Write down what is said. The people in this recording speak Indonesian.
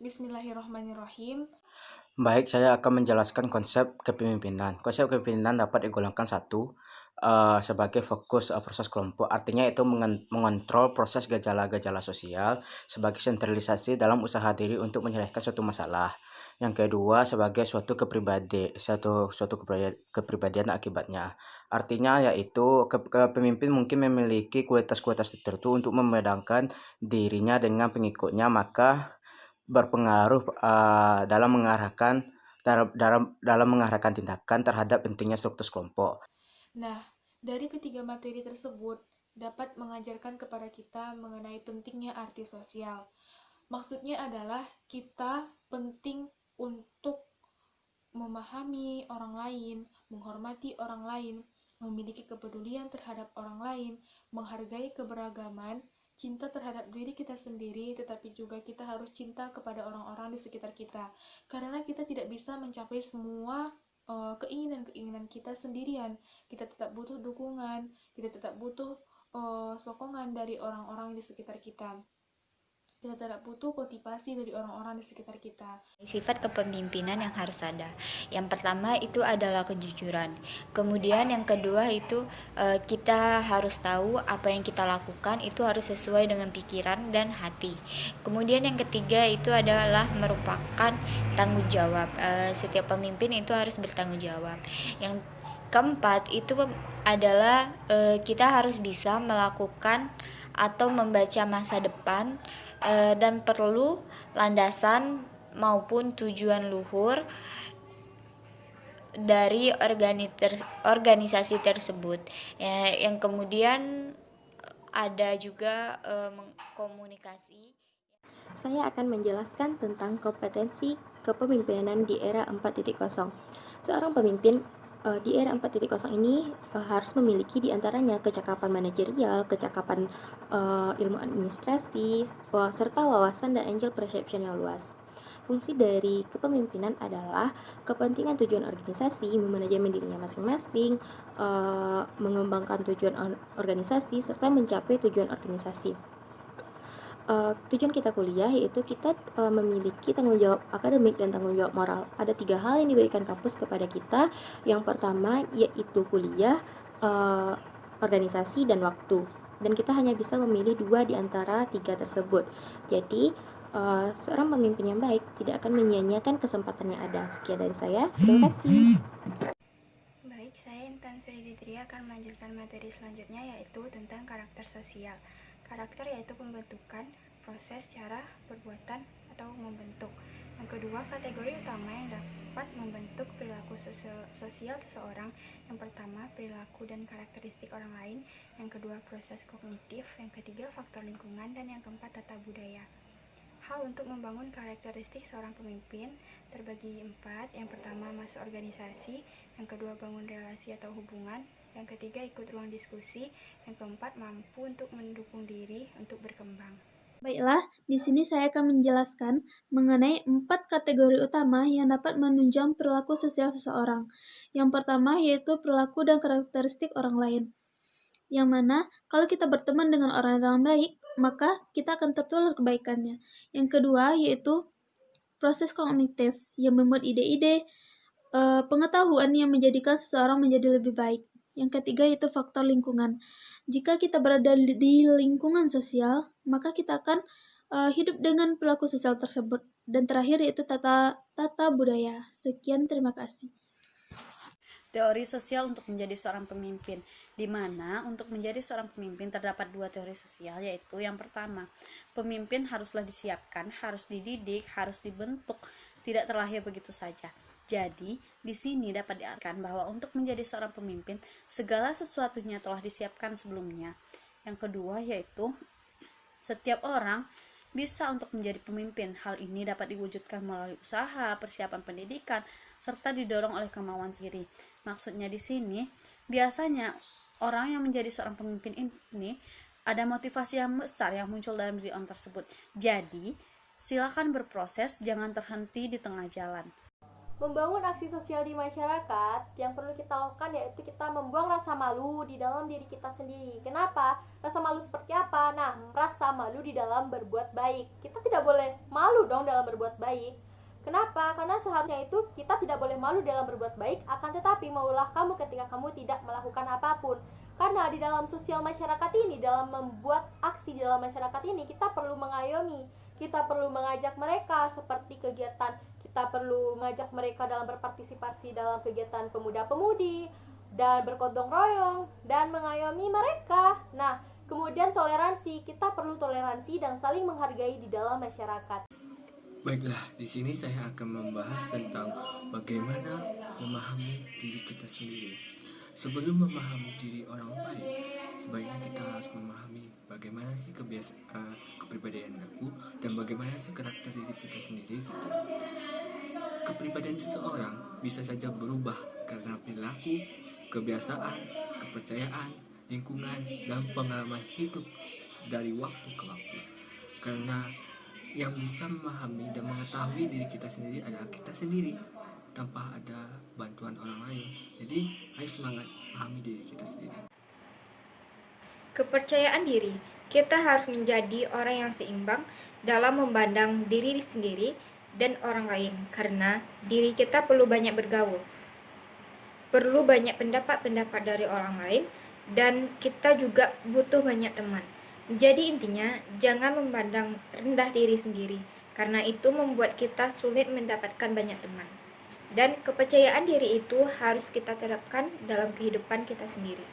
Bismillahirrahmanirrahim. Baik, saya akan menjelaskan konsep kepemimpinan. Konsep kepemimpinan dapat digolongkan satu, sebagai fokus proses kelompok. Artinya itu mengontrol proses gejala-gejala sosial sebagai sentralisasi dalam usaha diri untuk menyelesaikan suatu masalah. Yang kedua, sebagai suatu kepribadian akibatnya. Artinya yaitu pemimpin mungkin memiliki kualitas-kualitas tertentu untuk membedakan dirinya dengan pengikutnya, maka berpengaruh dalam mengarahkan tindakan terhadap pentingnya struktur kelompok. Nah, dari ketiga materi tersebut dapat mengajarkan kepada kita mengenai pentingnya arti sosial. Maksudnya adalah kita penting untuk memahami orang lain, menghormati orang lain, memiliki kepedulian terhadap orang lain, menghargai keberagaman, cinta terhadap diri kita sendiri, tetapi juga kita harus cinta kepada orang-orang di sekitar kita. Karena kita tidak bisa mencapai semua keinginan-keinginan kita sendirian. Kita tetap butuh dukungan, kita tetap butuh sokongan dari orang-orang di sekitar kita. Kita tidak butuh motivasi dari orang-orang di sekitar kita. Sifat kepemimpinan yang harus ada. Yang pertama itu adalah kejujuran. Kemudian yang kedua itu kita harus tahu apa yang kita lakukan itu harus sesuai dengan pikiran dan hati. Kemudian yang ketiga itu adalah merupakan tanggung jawab. Setiap pemimpin itu harus bertanggung jawab. Yang keempat itu adalah kita harus bisa melakukan atau membaca masa depan dan perlu landasan maupun tujuan luhur dari organisasi tersebut. Yang kemudian ada juga komunikasi. Saya akan menjelaskan tentang kompetensi kepemimpinan di era 4.0. Seorang pemimpin di era 4.0 ini harus memiliki diantaranya kecakapan manajerial, kecakapan ilmu administrasi, serta wawasan dan angel perception yang luas. Fungsi dari kepemimpinan adalah kepentingan tujuan organisasi, memanajemen dirinya masing-masing, mengembangkan tujuan organisasi, serta mencapai tujuan organisasi. Tujuan kita kuliah yaitu kita memiliki tanggung jawab akademik dan tanggung jawab moral. Ada 3 hal yang diberikan kampus kepada kita. Yang pertama yaitu kuliah, organisasi, dan waktu. Dan kita hanya bisa memilih 2 di antara 3 tersebut. Jadi seorang pemimpin yang baik tidak akan menyia-nyiakan kesempatan yang ada. Sekian dari saya. Terima kasih. Baik, saya Intan Suriditria akan melanjutkan materi selanjutnya yaitu tentang karakter sosial. Karakter yaitu pembentukan, proses, cara, perbuatan, atau membentuk. Yang kedua, kategori utama yang dapat membentuk perilaku sosial seseorang. Yang pertama, perilaku dan karakteristik orang lain. Yang kedua, proses kognitif. Yang ketiga, faktor lingkungan. Dan yang keempat, tata budaya. Hal untuk membangun karakteristik seorang pemimpin terbagi 4. Yang pertama, masuk organisasi. Yang kedua, bangun relasi atau hubungan. Yang ketiga, ikut ruang diskusi. Yang keempat, mampu untuk mendukung diri untuk berkembang. Baiklah, di sini saya akan menjelaskan mengenai 4 kategori utama yang dapat menunjang perilaku sosial seseorang. Yang pertama yaitu perilaku dan karakteristik orang lain. Yang mana kalau kita berteman dengan orang-orang baik, maka kita akan tertular kebaikannya. Yang kedua yaitu proses kognitif yang membuat ide-ide, pengetahuan yang menjadikan seseorang menjadi lebih baik. Yang ketiga yaitu faktor lingkungan. Jika kita berada di lingkungan sosial, maka kita akan hidup dengan perilaku sosial tersebut. Dan terakhir yaitu tata budaya. Sekian, terima kasih. Teori sosial untuk menjadi seorang pemimpin, di mana untuk menjadi seorang pemimpin terdapat 2 teori sosial, yaitu yang pertama, pemimpin haruslah disiapkan, harus dididik, harus dibentuk, tidak terlahir begitu saja. Jadi, di sini dapat diartikan bahwa untuk menjadi seorang pemimpin, segala sesuatunya telah disiapkan sebelumnya. Yang kedua yaitu, setiap orang bisa untuk menjadi pemimpin. Hal ini dapat diwujudkan melalui usaha, persiapan pendidikan, serta didorong oleh kemauan sendiri. Maksudnya di sini, biasanya orang yang menjadi seorang pemimpin ini ada motivasi yang besar yang muncul dalam diri orang tersebut. Jadi, silakan berproses, jangan terhenti di tengah jalan. Membangun aksi sosial di masyarakat, yang perlu kita lakukan yaitu kita membuang rasa malu di dalam diri kita sendiri. Kenapa? Rasa malu seperti apa? Nah, rasa malu di dalam berbuat baik. Kita tidak boleh malu dong dalam berbuat baik. Kenapa? Karena seharusnya itu kita tidak boleh malu dalam berbuat baik, akan tetapi malulah kamu ketika kamu tidak melakukan apapun. Karena di dalam sosial masyarakat ini, dalam membuat aksi di dalam masyarakat ini, kita perlu mengayomi, kita perlu mengajak mereka seperti kegiatan, kita perlu mengajak mereka dalam berpartisipasi dalam kegiatan pemuda-pemudi dan bergotong royong dan mengayomi mereka. Nah, kemudian toleransi, kita perlu toleransi dan saling menghargai di dalam masyarakat. Baiklah, di sini saya akan membahas tentang bagaimana memahami diri kita sendiri. Sebelum memahami diri orang lain, sebaiknya kita harus memahami bagaimana sih kepribadian aku dan bagaimana sih karakter diri kita sendiri gitu. Kepribadian seseorang bisa saja berubah karena perilaku, kebiasaan, kepercayaan, lingkungan, dan pengalaman hidup dari waktu ke waktu. Karena yang bisa memahami dan mengetahui diri kita sendiri adalah kita sendiri tanpa ada bantuan orang lain. Jadi, ayo semangat pahami diri kita sendiri. Kepercayaan diri. Kita harus menjadi orang yang seimbang dalam memandang diri sendiri dan orang lain, karena diri kita perlu banyak bergaul, perlu banyak pendapat-pendapat dari orang lain, dan kita juga butuh banyak teman. Jadi intinya, jangan memandang rendah diri sendiri, karena itu membuat kita sulit mendapatkan banyak teman. Dan kepercayaan diri itu harus kita terapkan dalam kehidupan kita sendiri.